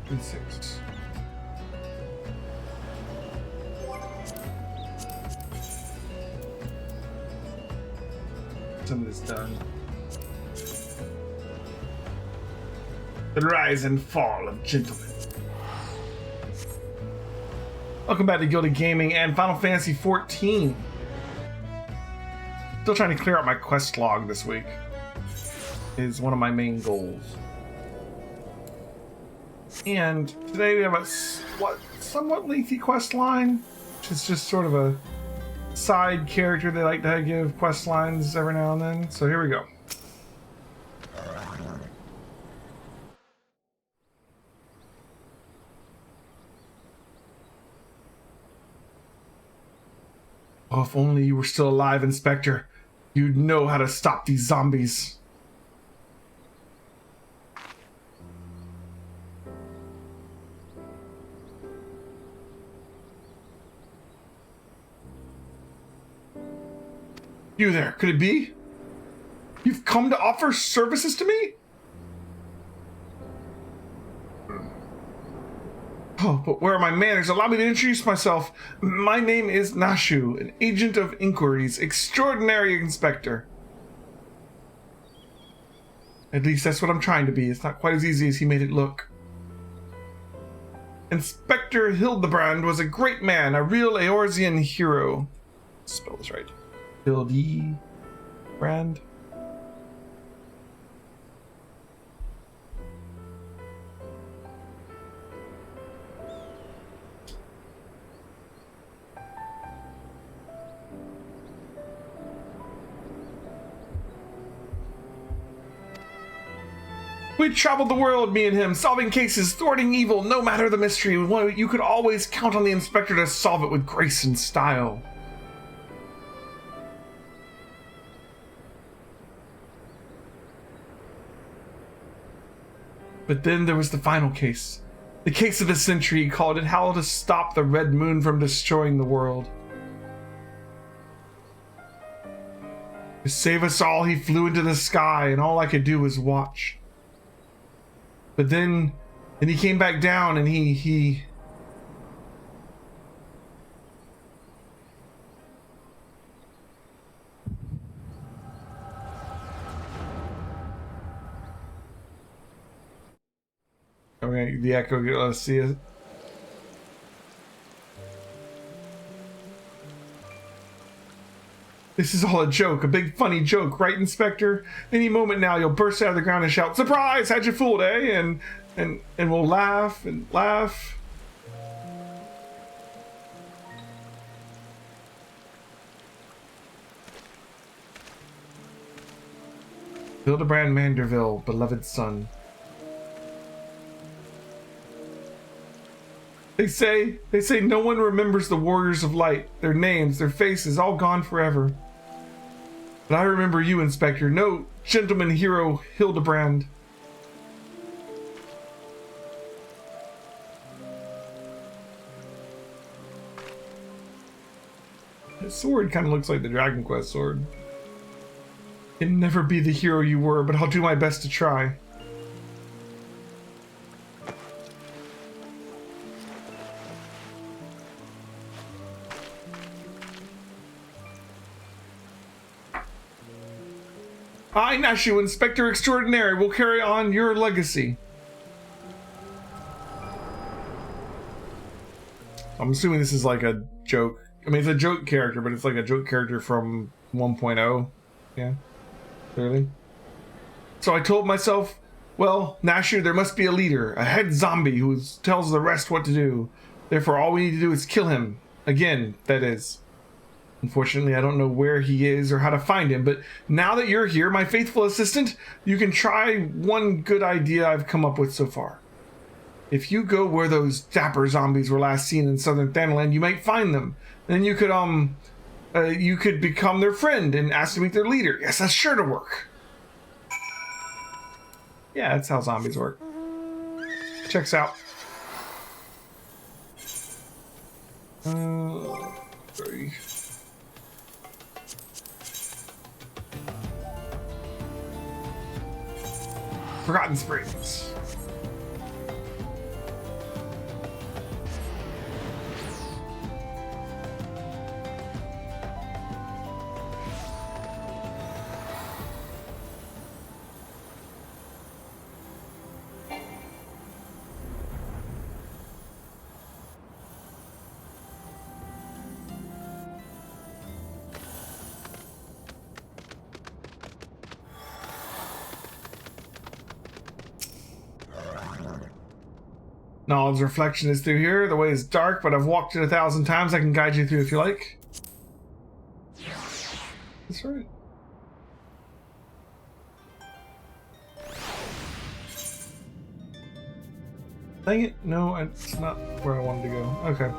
6. Some of this done. The rise and fall of gentlemen. Welcome back to Gilded Gaming and Final Fantasy XIV. Still trying to clear out my quest log this week. Is one of my main goals. And today we have a somewhat lengthy quest line, which is just sort of a side character they like to give quest lines every now and then. So here we go. Oh, if only you were still alive, Inspector. You'd know how to stop these zombies. You there, could it be? You've come to offer services to me? Oh, but where are my manners? Allow me to introduce myself. My name is Nashu, an agent of inquiries, extraordinary inspector. At least that's what I'm trying to be. It's not quite as easy as he made it look. Inspector Hildebrand was a great man, a real Eorzean hero. Spell this right. Hildebrand. We traveled the world, me and him, solving cases, thwarting evil, no matter the mystery. You could always count on the inspector to solve it with grace and style. But then there was the final case. The case of the century, he called it, how to stop the Red Moon from destroying the world. To save us all, he flew into the sky, and all I could do was watch. But then he came back down, and he okay, the echo, let's see it. This is all a joke, a big funny joke, right, Inspector? Any moment now you'll burst out of the ground and shout, "Surprise! Had you fooled, eh?" And we'll laugh and laugh. Hildebrand Manderville, beloved son. They say no one remembers the warriors of light, their names, their faces, all gone forever. But I remember you, Inspector. No, gentleman hero Hildebrand. His sword kind of looks like the Dragon Quest sword. Can never be the hero you were, but I'll do my best to try. I, Nashu, Inspector Extraordinary, will carry on your legacy. I'm assuming this is like a joke. I mean, it's a joke character, but it's like a joke character from 1.0. Yeah, clearly. So I told myself, well, Nashu, there must be a leader, a head zombie who tells the rest what to do. Therefore, all we need to do is kill him. Again, that is. Unfortunately, I don't know where he is or how to find him, but now that you're here, my faithful assistant, you can try one good idea I've come up with so far. If you go where those dapper zombies were last seen in southern Thanaland, you might find them. Then you could become their friend and ask to meet their leader. Yes, that's sure to work. Yeah, that's how zombies work. Checks out. Sorry. Forgotten Springs. Knowledge reflection is through here. The way is dark, but I've walked it 1,000 times. I can guide you through if you like. That's right. Dang it. No, it's not where I wanted to go. Okay.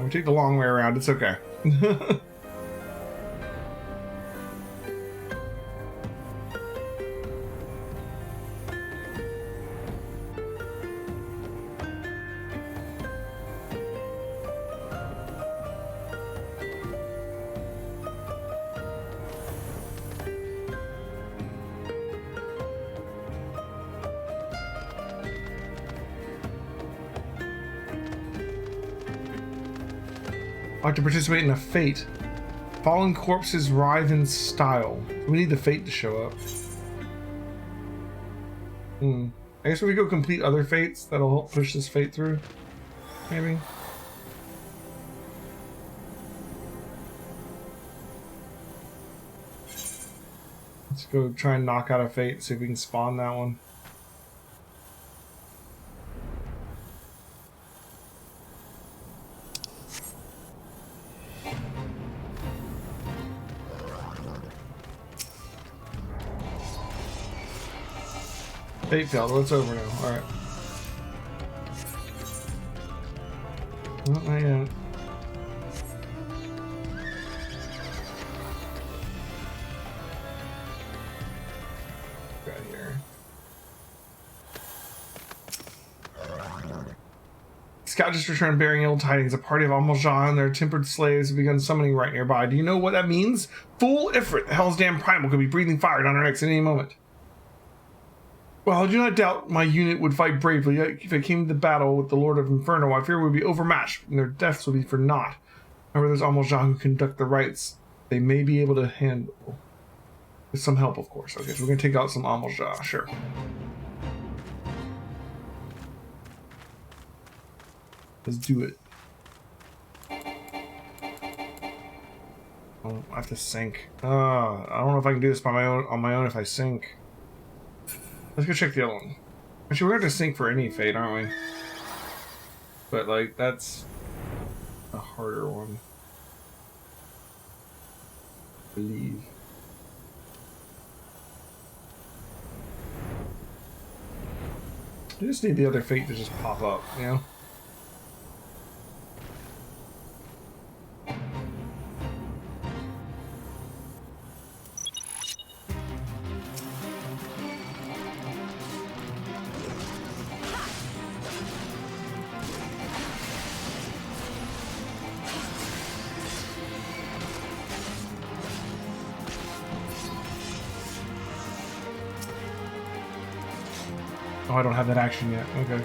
We take the long way around. It's okay. I'd like to participate in a fate. Fallen corpses writhe in style. We need the fate to show up. I guess if we go complete other fates, that'll help push this fate through. Maybe. Let's go try and knock out a fate, see if we can spawn that one. Fate failed. Well, it's over now. Alright. Well, not yet. Right here. Scout just returned bearing ill tidings. A party of Almojan and their tempered slaves have begun summoning right nearby. Do you know what that means? Fool Ifrit, the Hell's Damned Primal, could be breathing fire down our necks at any moment. Well, I do not doubt my unit would fight bravely. If it came to battle with the Lord of Inferno, I fear we would be overmatched, and their deaths would be for naught. However, there's Almojan who conduct the rites. They may be able to handle. With some help, of course. Okay, so we're going to take out some Almojan, sure. Let's do it. Oh, I have to sync. I don't know if I can do this on my own if I sync. Let's go check the other one. Actually, we're going to sync for any fate, aren't we? But, like, that's a harder one. I believe. You just need the other fate to just pop up, you know? Oh, I don't have that action yet. Okay.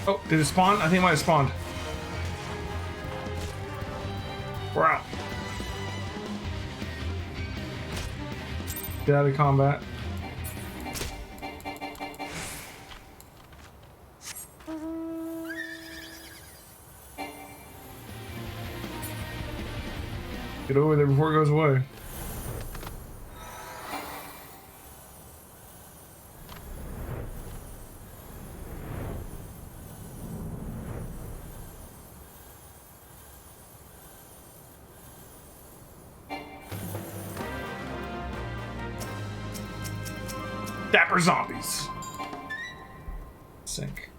Oh, did it spawn? I think it might have spawned. We're out. Get out of combat. Get over there before it goes away. Dapper zombies. Sink.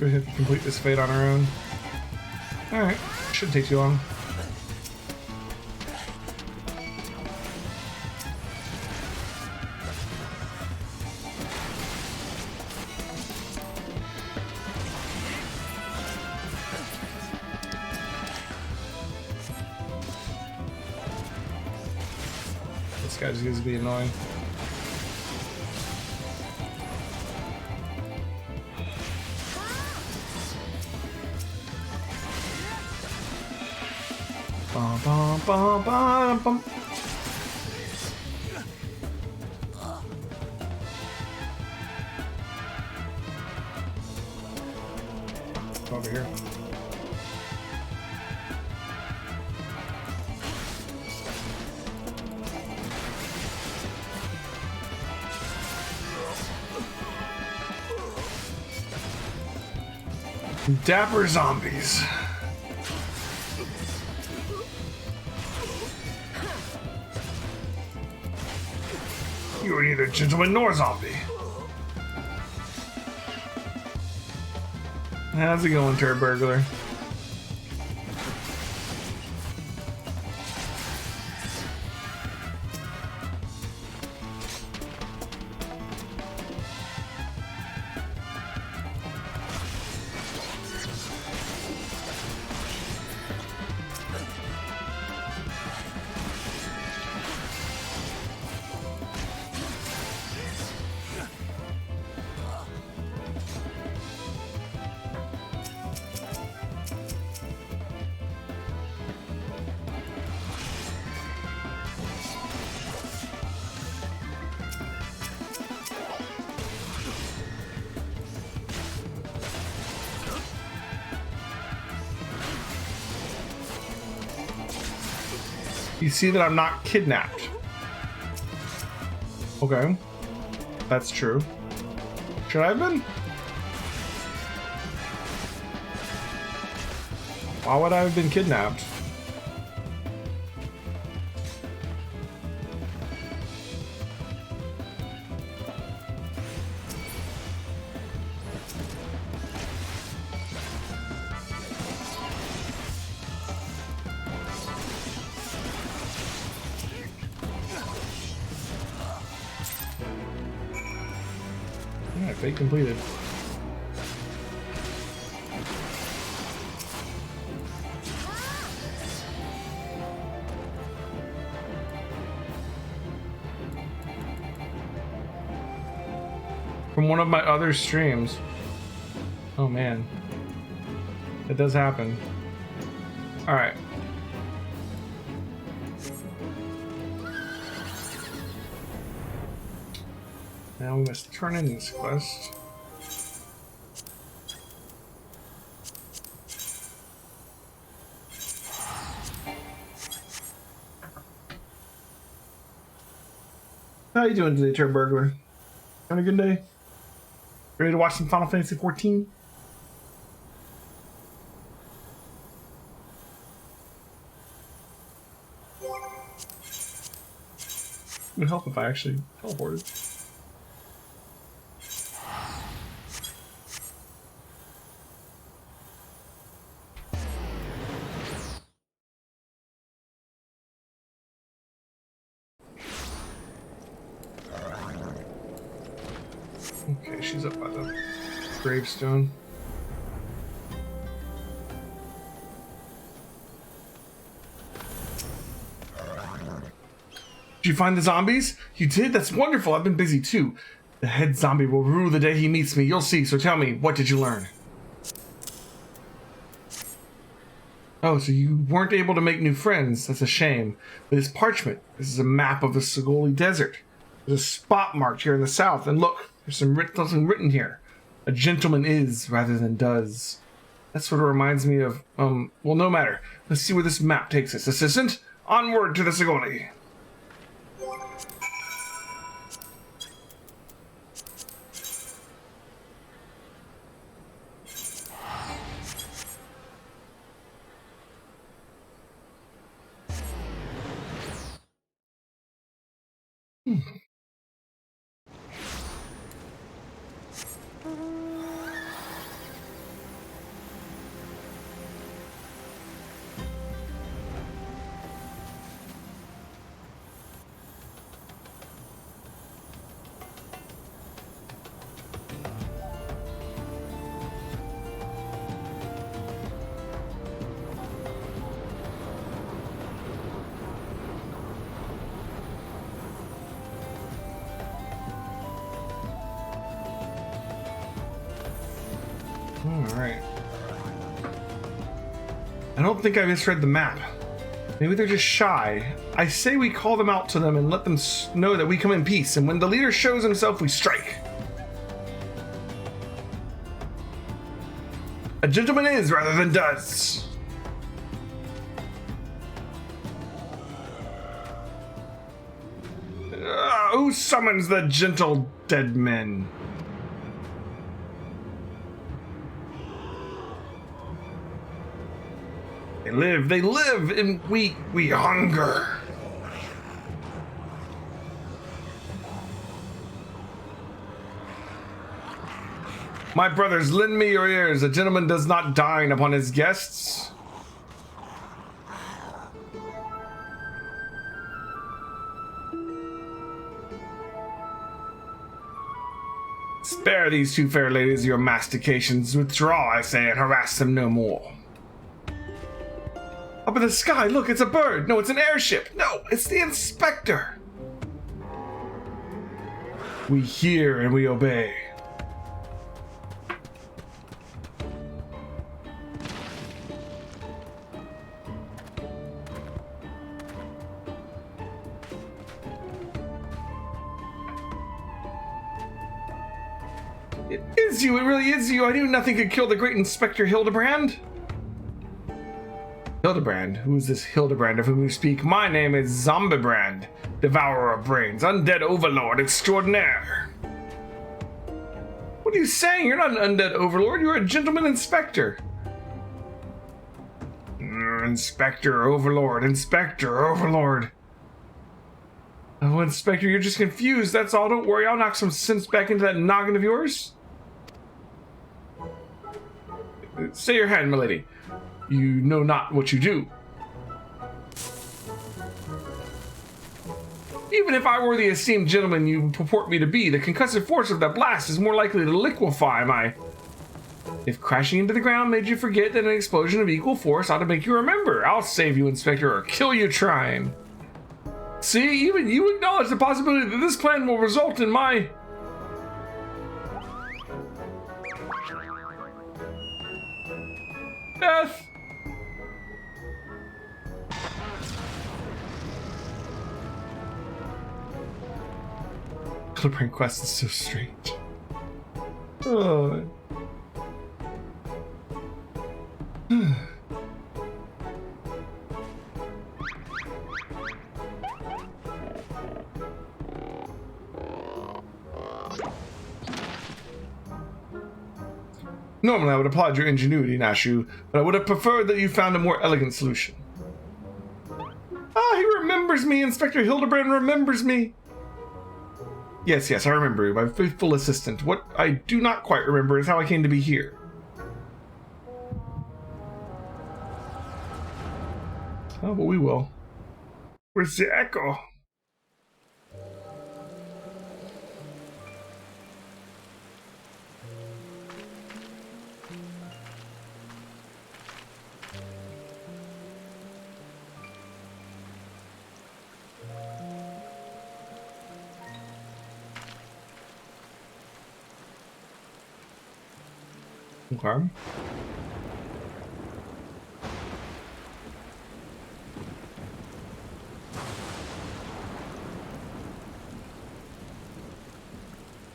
We have to complete this fate on our own. Alright, shouldn't take too long. This guy just gets to be annoying. Bum, bum, bum, bum, bum. Over here. Dapper zombies. You are neither gentleman nor zombie. How's it going, turd burglar? You see that I'm not kidnapped. Okay. That's true. Should I have been? Why would I have been kidnapped? Alright, fate completed. From one of my other streams. Oh man. It does happen. Alright. Now we must turn in this quest. How you doing today, turd burglar? Having a good day? Ready to watch some Final Fantasy 14? It would help if I actually teleported. Okay, she's up by the gravestone. Did you find the zombies? You did? That's wonderful. I've been busy too. The head zombie will rue the day he meets me. You'll see. So tell me, what did you learn? Oh, so you weren't able to make new friends. That's a shame. But this parchment, this is a map of the Sagoli Desert. There's a spot marked here in the south. And look, there's something written here. A gentleman is rather than does. That sort of reminds me of, well, no matter. Let's see where this map takes us. Assistant, onward to the Sagoli. Alright. I don't think I misread the map. Maybe they're just shy. I say we call them out to them and let them know that we come in peace, and when the leader shows himself, we strike. A gentleman is rather than does. Who summons the gentle dead men? They live, and we hunger. My brothers, lend me your ears. A gentleman does not dine upon his guests. Spare these two fair ladies your mastications. Withdraw, I say, and harass them no more. Up in the sky, look, it's a bird. No, it's an airship. No, it's the inspector. We hear and we obey. It is you, it really is you. I knew nothing could kill the great Inspector Hildebrand. Hildebrand? Who is this Hildebrand of whom you speak? My name is Zombiebrand, devourer of brains, undead overlord extraordinaire. What are you saying? You're not an undead overlord, you're a gentleman inspector. Inspector, overlord, inspector, overlord. Oh, Inspector, you're just confused, that's all. Don't worry, I'll knock some sense back into that noggin of yours. Stay your hand, milady. You know not what you do. Even if I were the esteemed gentleman you purport me to be, the concussive force of that blast is more likely to liquefy my... If crashing into the ground made you forget that an explosion of equal force ought to make you remember, I'll save you, Inspector, or kill you trying. See, even you acknowledge the possibility that this plan will result in my... death. Hildebrand quest is so strange. Oh. Normally I would applaud your ingenuity, Nashu, but I would have preferred that you found a more elegant solution. Ah, he remembers me! Inspector Hildebrand remembers me! Yes, I remember you, my faithful assistant. What I do not quite remember is how I came to be here. Oh, but we will. Where's the echo? Okay.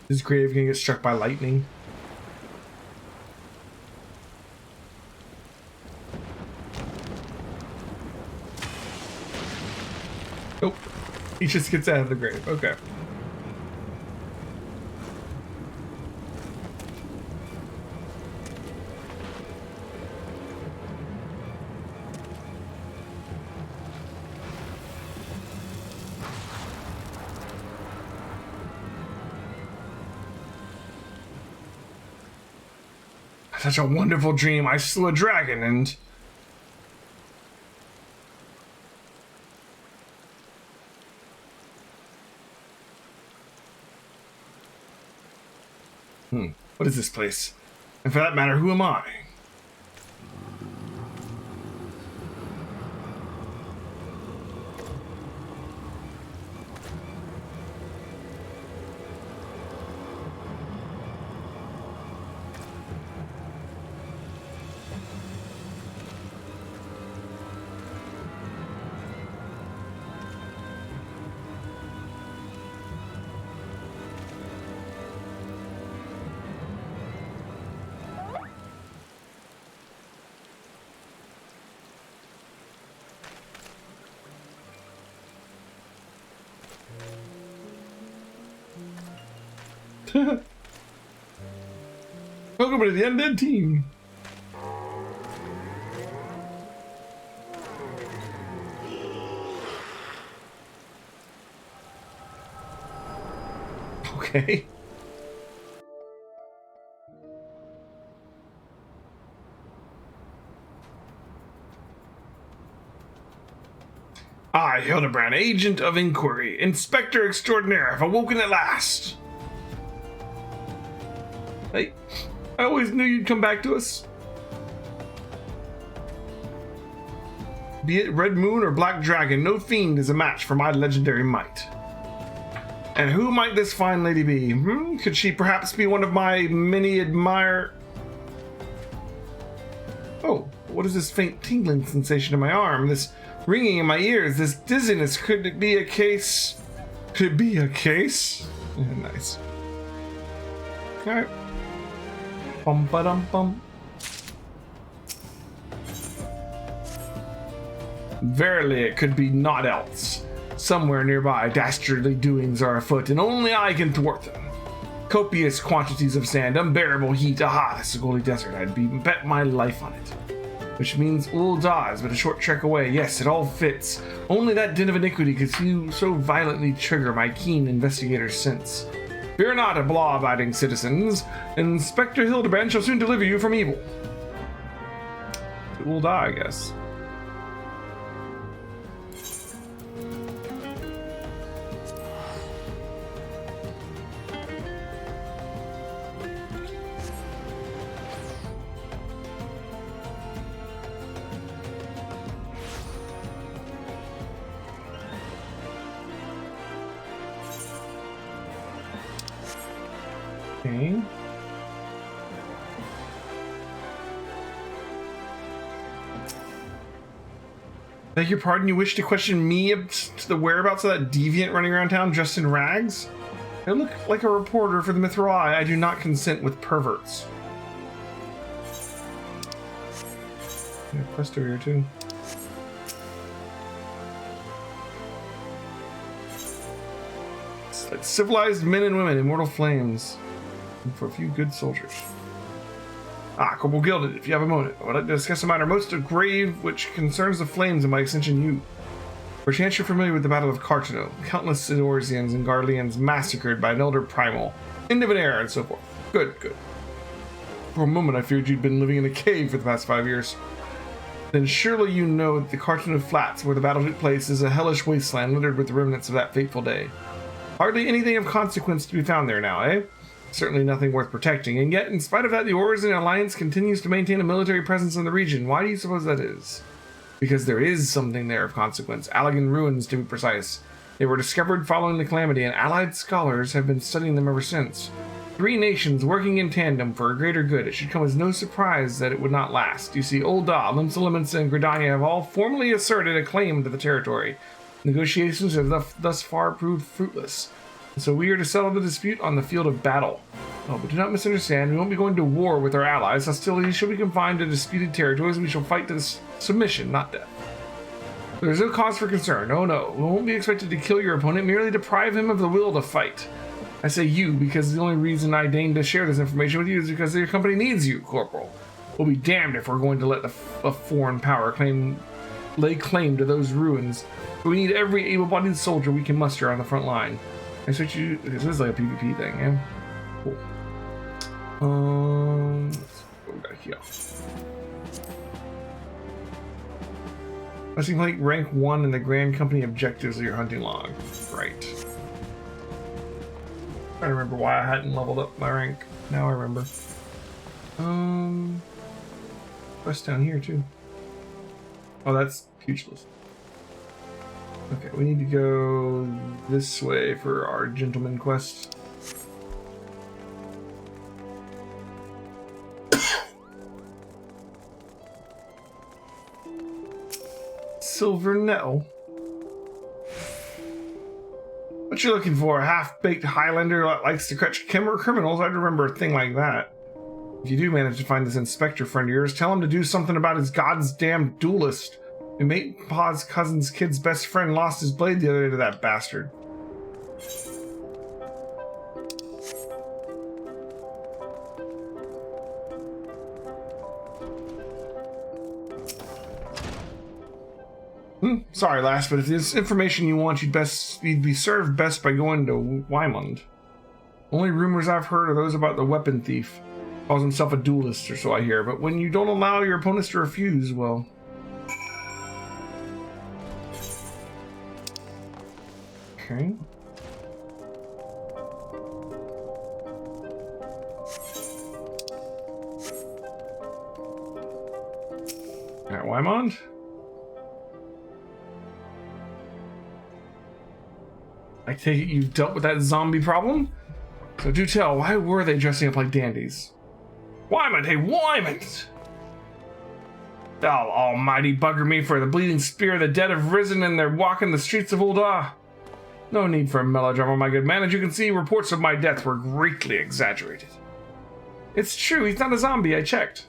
Is Grave gonna get struck by lightning? Nope. He just gets out of the grave. Okay. Such a wonderful dream. I slew a dragon and... What is this place? And for that matter, who am I? Welcome to the Undead Team. Okay. I, Hildebrand, agent of inquiry, inspector extraordinaire, have awoken at last. Hey, I always knew you'd come back to us. Be it Red Moon or Black Dragon, no fiend is a match for my legendary might. And who might this fine lady be? Could she perhaps be one of my many Oh, what is this faint tingling sensation in my arm? This ringing in my ears, this dizziness, could it be a case? Could it be a case? Yeah, nice. Alright. Bum ba dum bum. Verily, it could be naught else. Somewhere nearby, dastardly doings are afoot, and only I can thwart them. Copious quantities of sand, unbearable heat, aha, this Gilded desert, I'd bet my life on it. Which means Ul'dah is but a short trek away. Yes, it all fits. Only that din of iniquity could so violently trigger my keen investigator's sense. Fear not, law-abiding citizens. Inspector Hildebrand shall soon deliver you from evil. Ul'dah, I guess. Okay. Beg your pardon, you wish to question me to the whereabouts of that deviant running around town dressed in rags? I look like a reporter for the Mithril Eye. I do not consent with perverts. Yeah, quest over here too. It's like civilized men and women, immortal flames. And for a few good soldiers. Corporal Gilded, if you have a moment, I would like to discuss a matter most grave which concerns the flames and by extension you. Perchance you're familiar with the Battle of Cartano, countless Eorzeans and Garleans massacred by an elder primal, end of an era, and so forth. Good. For a moment I feared you'd been living in a cave for the past 5 years. Then surely you know that the Cartano Flats, where the battle took place, is a hellish wasteland littered with the remnants of that fateful day. Hardly anything of consequence to be found there now, eh? Certainly nothing worth protecting, and yet, in spite of that, the Eorzean Alliance continues to maintain a military presence in the region. Why do you suppose that is? Because there is something there of consequence. Allegan ruins, to be precise. They were discovered following the calamity, and allied scholars have been studying them ever since. 3 nations working in tandem for a greater good. It should come as no surprise that it would not last. You see, Ul'dah, Limsa, and Gridania have all formally asserted a claim to the territory. Negotiations have thus far proved fruitless. So we are to settle the dispute on the field of battle. Oh, but do not misunderstand, we won't be going to war with our allies. Hostilities shall be confined to disputed territories, and we shall fight to submission, not death. There is no cause for concern. Oh no, we won't be expected to kill your opponent, merely deprive him of the will to fight. I say you, because the only reason I deign to share this information with you is because your company needs you, Corporal. We'll be damned if we're going to let a foreign power lay claim to those ruins. But we need every able-bodied soldier we can muster on the front line. I switch you. This is like a PvP thing, yeah. Cool. Let's go back here. I seem like rank 1 in the Grand Company objectives of your hunting log. Right. I remember why I hadn't leveled up my rank. Now I remember. Quest down here too. Oh, that's Pugilist. Okay, we need to go this way for our gentleman quest. Silver Nettle. What you looking for? A half-baked Highlander that likes to catch criminals? I'd remember a thing like that. If you do manage to find this inspector friend of yours, tell him to do something about his goddamn duelist. Your mate Pa's cousin's kid's best friend lost his blade the other day to that bastard. Sorry, lass, but if there's information you want, you'd be served best by going to Wymond. Only rumors I've heard are those about the weapon thief. Calls himself a duelist, or so I hear. But when you don't allow your opponents to refuse, well... Okay. Alright, Wymond? I take it you've dealt with that zombie problem? So do tell, why were they dressing up like dandies? Wymond, hey, Wymond! Oh, almighty bugger me for the bleeding spear, the dead have risen and they're walking the streets of Ul'dah. No need for a melodrama, my good man. As you can see, reports of my death were greatly exaggerated. It's true, he's not a zombie, I checked.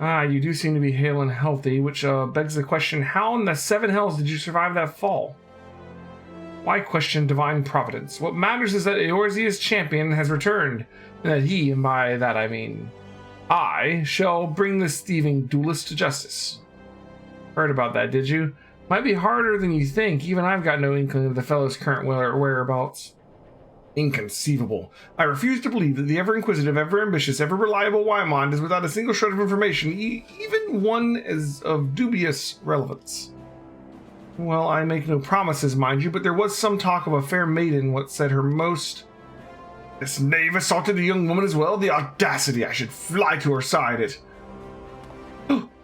Ah, you do seem to be hale and healthy, which begs the question, how in the seven hells did you survive that fall? Why question divine providence? What matters is that Eorzea's champion has returned, and that he, and by that I mean I, shall bring this thieving duelist to justice. Heard about that, did you? Might be harder than you think. Even I've got no inkling of the fellow's current whereabouts. Inconceivable. I refuse to believe that the ever-inquisitive, ever-ambitious, ever-reliable Wymond is without a single shred of information, even one as of dubious relevance. Well, I make no promises, mind you, but there was some talk of a fair maiden, what said her most... This knave assaulted a young woman as well? The audacity! I should fly to her side, it...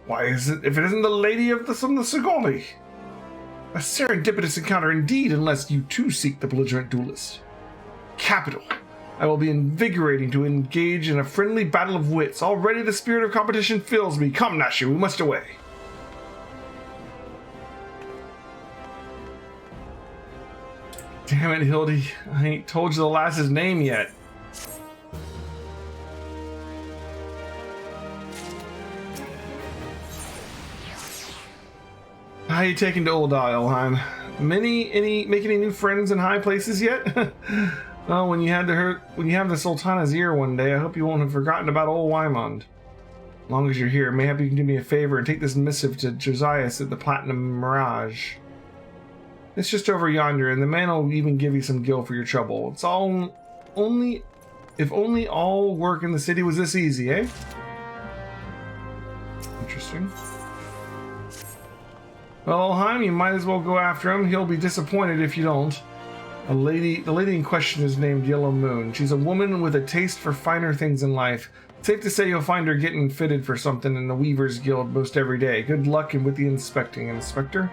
Why is it, if it isn't the lady of the Sigoli? A serendipitous encounter indeed, unless you too seek the belligerent duelist. Capital. I will be invigorating to engage in a friendly battle of wits. Already the spirit of competition fills me. Come, Nashu, we must away. Damn it, Hildy. I ain't told you the lass's name yet. How you taking to Ul'dah, Elheim? Make any new friends in high places yet? Well, when you have the Sultana's ear one day, I hope you won't have forgotten about old Wymond. As long as you're here, maybe you can do me a favor and take this missive to Josias at the Platinum Mirage. It's just over yonder, and the man will even give you some gil for your trouble. It's all if only all work in the city was this easy, eh? Interesting. Well, Elheim, you might as well go after him. He'll be disappointed if you don't. The lady in question is named Yellow Moon. She's a woman with a taste for finer things in life. Safe to say you'll find her getting fitted for something in the Weaver's Guild most every day. Good luck and with the inspecting, Inspector.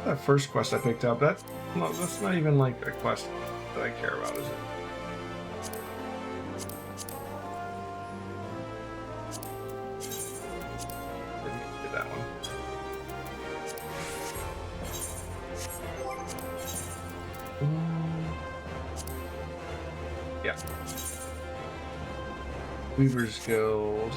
That first quest I picked up, that's not even like a quest that I care about, is it? Didn't get that one. Yeah. Weaver's Guild.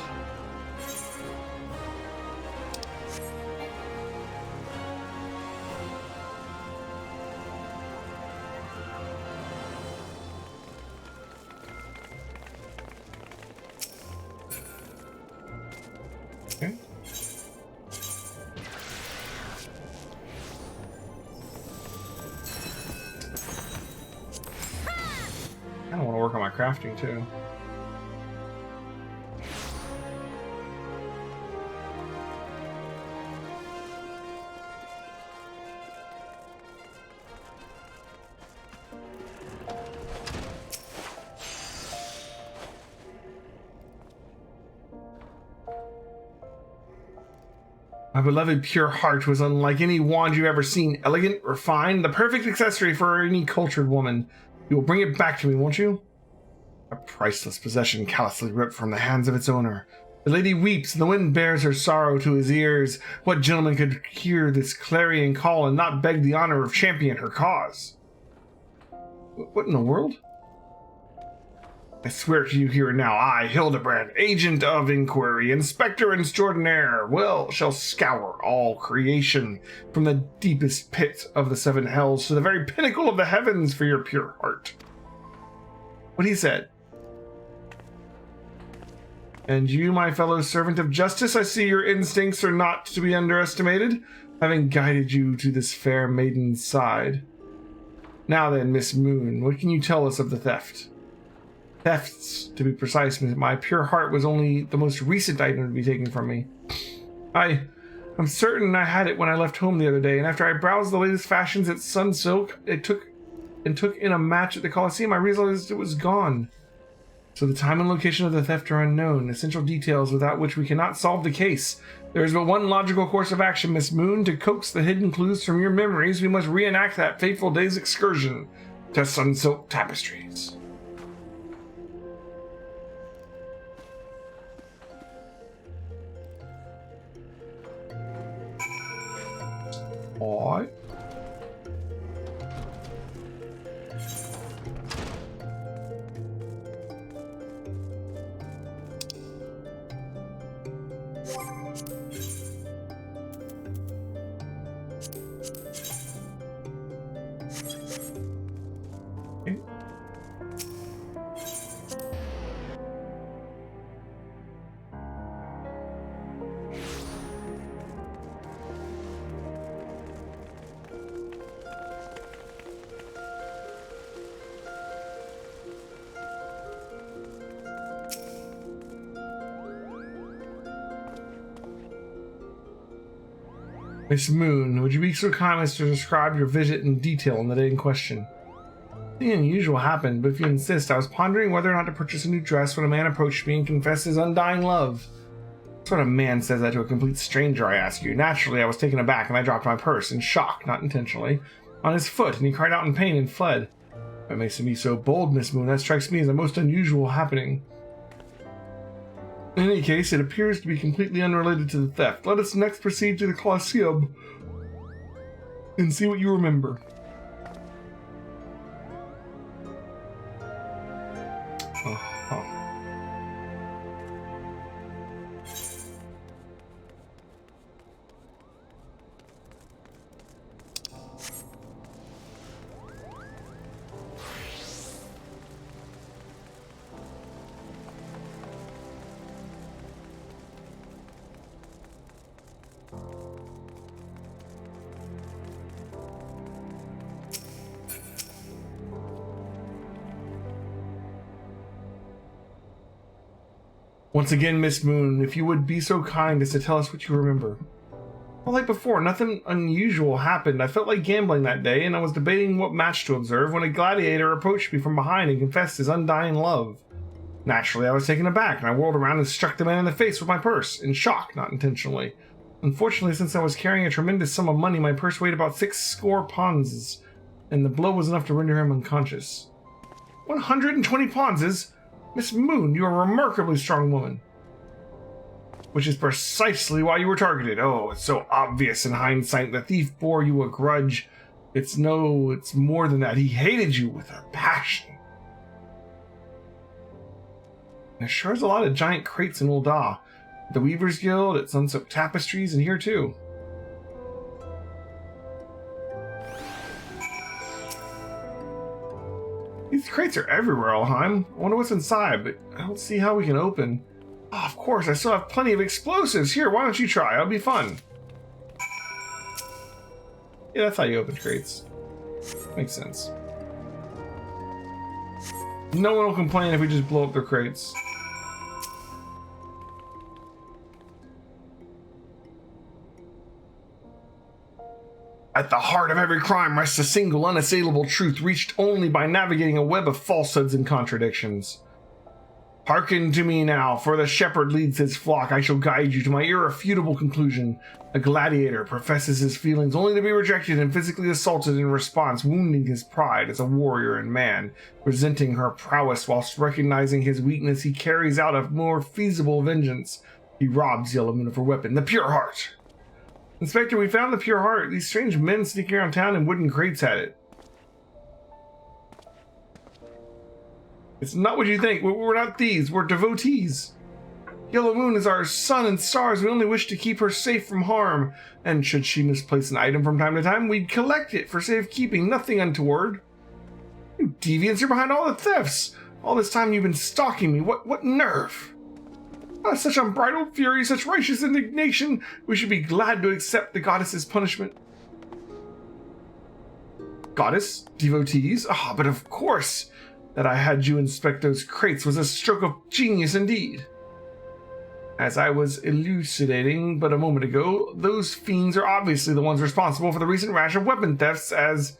Crafting too. My beloved pure heart was unlike any wand you've ever seen. Elegant, refined, the perfect accessory for any cultured woman. You will bring it back to me, won't you? A priceless possession callously ripped from the hands of its owner. The lady weeps, and the wind bears her sorrow to his ears. What gentleman could hear this clarion call and not beg the honor of champion her cause? What in the world? I swear to you here and now, I, Hildebrand, agent of inquiry, inspector extraordinaire, shall scour all creation from the deepest pit of the seven hells to the very pinnacle of the heavens for your pure heart. What he said. And you, my fellow servant of justice, I see your instincts are not to be underestimated, having guided you to this fair maiden's side. Now then, Miss Moon, what can you tell us of the theft? Thefts, to be precise, my pure heart was only the most recent item to be taken from me. I'm certain I had it when I left home the other day, and after I browsed the latest fashions at Sunsilk, took in a match at the Colosseum, I realized it was gone. So the time and location of the theft are unknown, essential details without which we cannot solve the case. There is but one logical course of action, Miss Moon. To coax the hidden clues from your memories, we must reenact that fateful day's excursion to Sunsilk Tapestries. Alright. Miss Moon, would you be so kind as to describe your visit in detail on the day in question? The unusual happened, but if you insist, I was pondering whether or not to purchase a new dress when a man approached me and confessed his undying love. What sort of man says that to a complete stranger, I ask you? Naturally, I was taken aback and I dropped my purse, in shock, not intentionally, on his foot, and he cried out in pain and fled. What makes him be so bold, Miss Moon? That strikes me as a most unusual happening. In any case, it appears to be completely unrelated to the theft. Let us next proceed to the Colosseum and see what you remember. Once again, Miss Moon, if you would be so kind as to tell us what you remember. Well, like before, nothing unusual happened. I felt like gambling that day, and I was debating what match to observe when a gladiator approached me from behind and confessed his undying love. Naturally, I was taken aback, and I whirled around and struck the man in the face with my purse, in shock, not intentionally. Unfortunately, since I was carrying a tremendous sum of money, my purse weighed about 6 ponzes, and the blow was enough to render him unconscious. 120 ponzes? Miss Moon, you are a remarkably strong woman. Which is precisely why you were targeted. Oh, it's so obvious in hindsight. The thief bore you a grudge. It's more than that. He hated you with a passion. There sure is a lot of giant crates in Ul'dah. At the Weaver's Guild, at Sunsilk Tapestries, and here too. These crates are everywhere, Alheim. I wonder what's inside, but I don't see how we can open. Oh, of course, I still have plenty of explosives. Here, why don't you try? It'll be fun. Yeah, that's how you open crates. Makes sense. No one will complain if we just blow up their crates. At the heart of every crime rests a single, unassailable truth reached only by navigating a web of falsehoods and contradictions. Hearken to me now, for the shepherd leads his flock. I shall guide you to my irrefutable conclusion. A gladiator professes his feelings only to be rejected and physically assaulted in response, wounding his pride as a warrior and man. Resenting her prowess whilst recognizing his weakness, he carries out a more feasible vengeance. He robs Yellow Moon of her weapon, the pure heart. Inspector, we found the pure heart. These strange men sneaking around town in wooden crates had it. It's not what you think. We're not thieves. We're devotees. Yellow Moon is our sun and stars. We only wish to keep her safe from harm. And should she misplace an item from time to time, we'd collect it for safekeeping. Nothing untoward. You deviants are behind all the thefts. All this time you've been stalking me. What nerve? Such unbridled fury, such righteous indignation. We should be glad to accept the goddess's punishment. Goddess? Devotees? Ah, but of course. That I had you inspect those crates was a stroke of genius indeed. As I was elucidating but a moment ago, those fiends are obviously the ones responsible for the recent rash of weapon thefts, as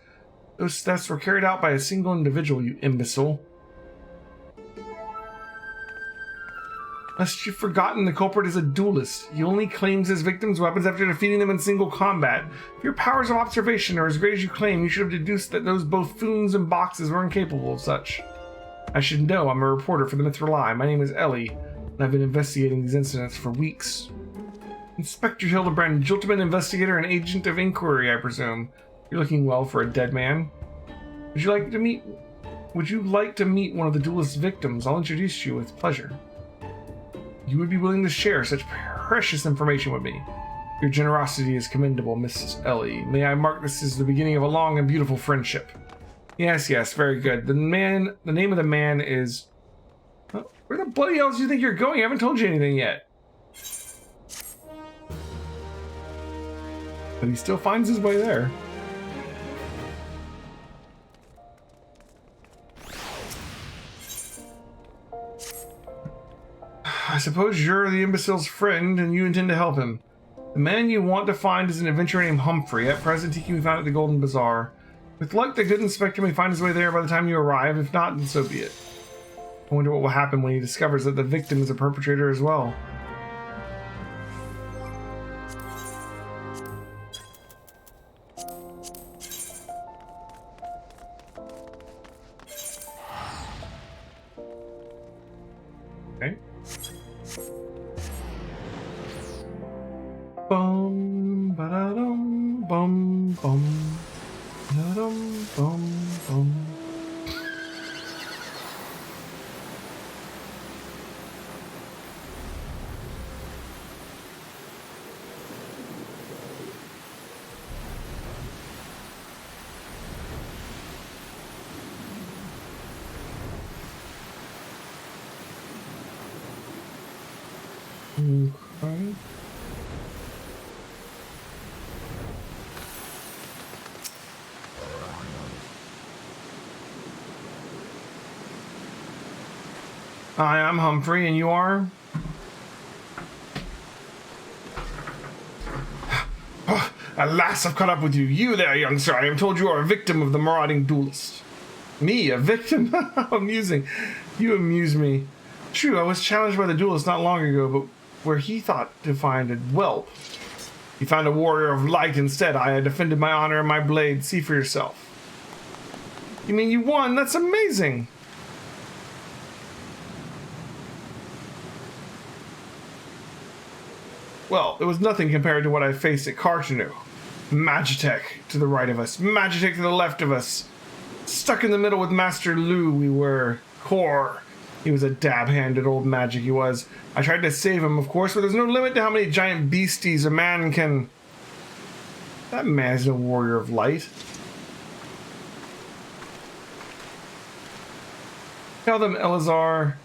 those thefts were carried out by a single individual, you imbecile. Lest you've forgotten, the culprit is a duelist. He only claims his victims' weapons after defeating them in single combat. If your powers of observation are as great as you claim, you should have deduced that those both Foons and Boxes were incapable of such. I should know. I'm a reporter for the Myth Rely. My name is Ellie, and I've been investigating these incidents for weeks. Inspector Hildebrand, gentleman investigator and agent of inquiry, I presume. You're looking well for a dead man. Would you like to meet one of the duelist's victims? I'll introduce you with pleasure. You would be willing to share such precious information with me. Your generosity is commendable, Mrs. Ellie. May I mark this as the beginning of a long and beautiful friendship? Yes, very good. The name of the man is... Where the bloody hell do you think you're going? I haven't told you anything yet. But he still finds his way there. I suppose you're the imbecile's friend and you intend to help him. The man you want to find is an adventurer named Humphrey. At present, he can be found at the Golden Bazaar. With luck, the good inspector may find his way there by the time you arrive. If not, then so be it. I wonder what will happen when he discovers that the victim is a perpetrator as well. Okay. Bum ba-da-dum bum bum ba-dum bum bum. Okay. Hi, I'm Humphrey, and you are? Oh, alas, I've caught up with you. You there, young sir. I am told you are a victim of the marauding duelist. Me, a victim? How amusing. You amuse me. True, I was challenged by the duelist not long ago, but where he thought to find a whelp, he found a warrior of light instead. I had defended my honor and my blade. See for yourself. You mean you won? That's amazing. Well, it was nothing compared to what I faced at Cartanu. Magitech to the right of us, Magitech to the left of us. Stuck in the middle with Master Lu, we were. Core. He was a dab-handed old magic, he was. I tried to save him, of course, but there's no limit to how many giant beasties a man can... That man's no warrior of light. Tell them, Elazar.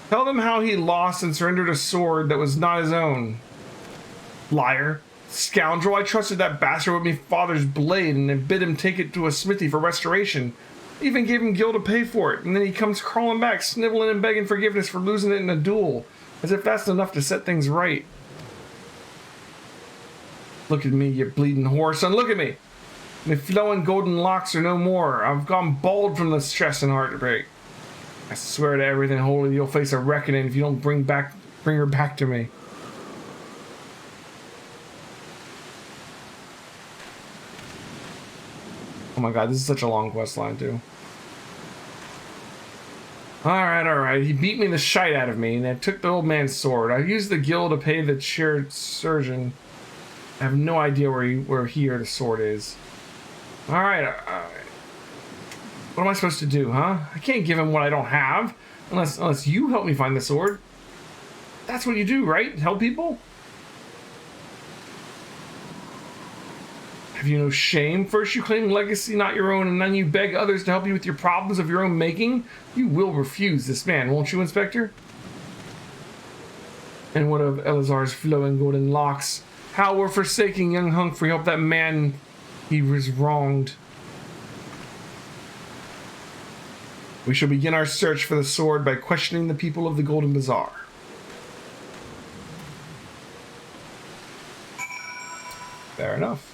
Tell them how he lost and surrendered a sword that was not his own. Liar. Scoundrel, I trusted that bastard with me father's blade and then bid him take it to a smithy for restoration. Even gave him gil to pay for it, and then he comes crawling back, sniveling and begging forgiveness for losing it in a duel, as if that's enough to set things right. Look at me, you bleeding whore, son, look at me! My flowing golden locks are no more. I've gone bald from the stress and heartbreak. I swear to everything holy, you'll face a reckoning if you don't bring her back to me. Oh my god, this is such a long quest line, too. Alright. He beat me the shite out of me, and I took the old man's sword. I used the gil to pay the shared surgeon. I have no idea where he or the sword is. Alright. What am I supposed to do, huh? I can't give him what I don't have unless you help me find the sword. That's what you do, right? Help people? Have you no shame? First you claim legacy not your own, and then you beg others to help you with your problems of your own making? You will refuse this man, won't you, Inspector? And what of Elazar's flowing golden locks? How were forsaking young Humphrey help that man he was wronged? We shall begin our search for the sword by questioning the people of the Golden Bazaar. Fair enough.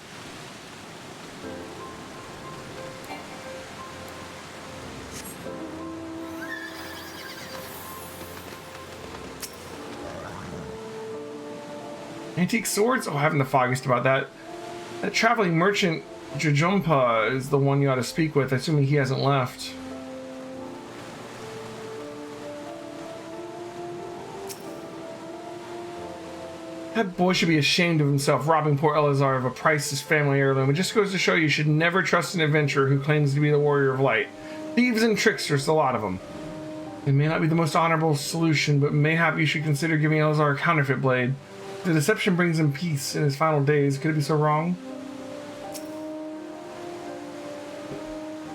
Antique swords? Oh, I haven't the foggiest about that. That traveling merchant Jujumpa is the one you ought to speak with, assuming he hasn't left. That boy should be ashamed of himself, robbing poor Elazar of a priceless family heirloom. It just goes to show you should never trust an adventurer who claims to be the warrior of light. Thieves and tricksters, a lot of them. It may not be the most honorable solution, but mayhap you should consider giving Elazar a counterfeit blade. The deception brings him peace in his final days. Could it be so wrong?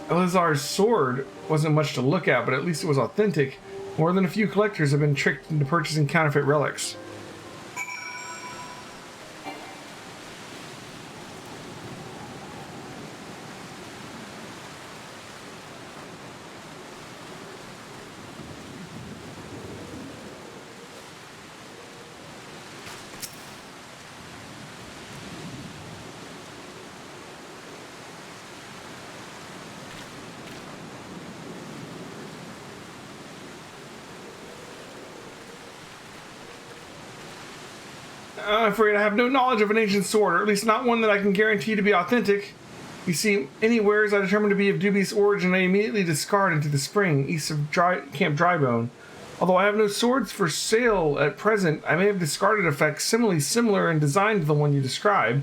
Elazar's sword wasn't much to look at, but at least it was authentic. More than a few collectors have been tricked into purchasing counterfeit relics. I'm afraid I have no knowledge of an ancient sword, or at least not one that I can guarantee to be authentic. You see, any wares I determine to be of dubious origin, I immediately discard into the spring, east of Camp Drybone. Although I have no swords for sale at present, I may have discarded a facsimile similar in design to the one you describe.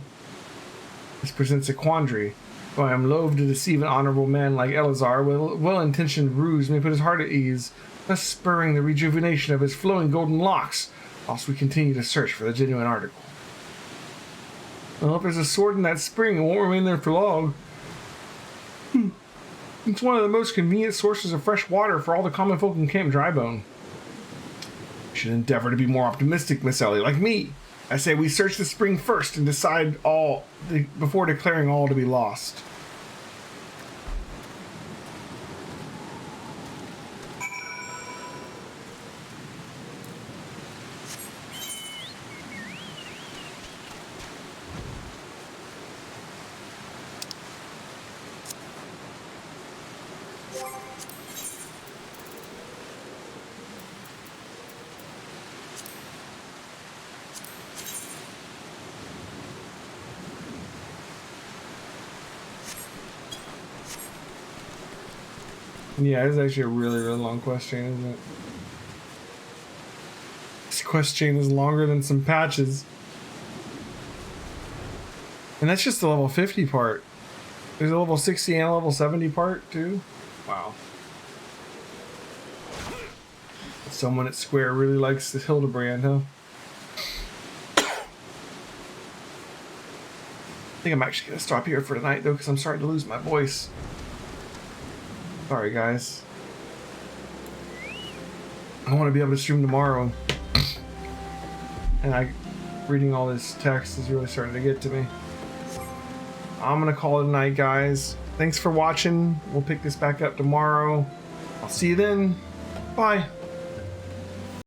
This presents a quandary. Though I am loath to deceive an honorable man like Elazar, well-intentioned ruse may put his heart at ease, thus spurring the rejuvenation of his flowing golden locks, whilst we continue to search for the genuine article. Well, if there's a sword in that spring, it won't remain there for long. It's one of the most convenient sources of fresh water for all the common folk in Camp Drybone. You should endeavor to be more optimistic, Miss Ellie, like me. I say we search the spring first and decide all before declaring all to be lost. Yeah, it's actually a really, really long quest chain, isn't it? This quest chain is longer than some patches. And that's just the level 50 part. There's a level 60 and a level 70 part, too. Wow. Someone at Square really likes the Hildebrand, huh? I think I'm actually going to stop here for tonight, though, because I'm starting to lose my voice. Sorry, guys. I want to be able to stream tomorrow. And reading all this text is really starting to get to me. I'm going to call it a night, guys. Thanks for watching. We'll pick this back up tomorrow. I'll see you then. Bye.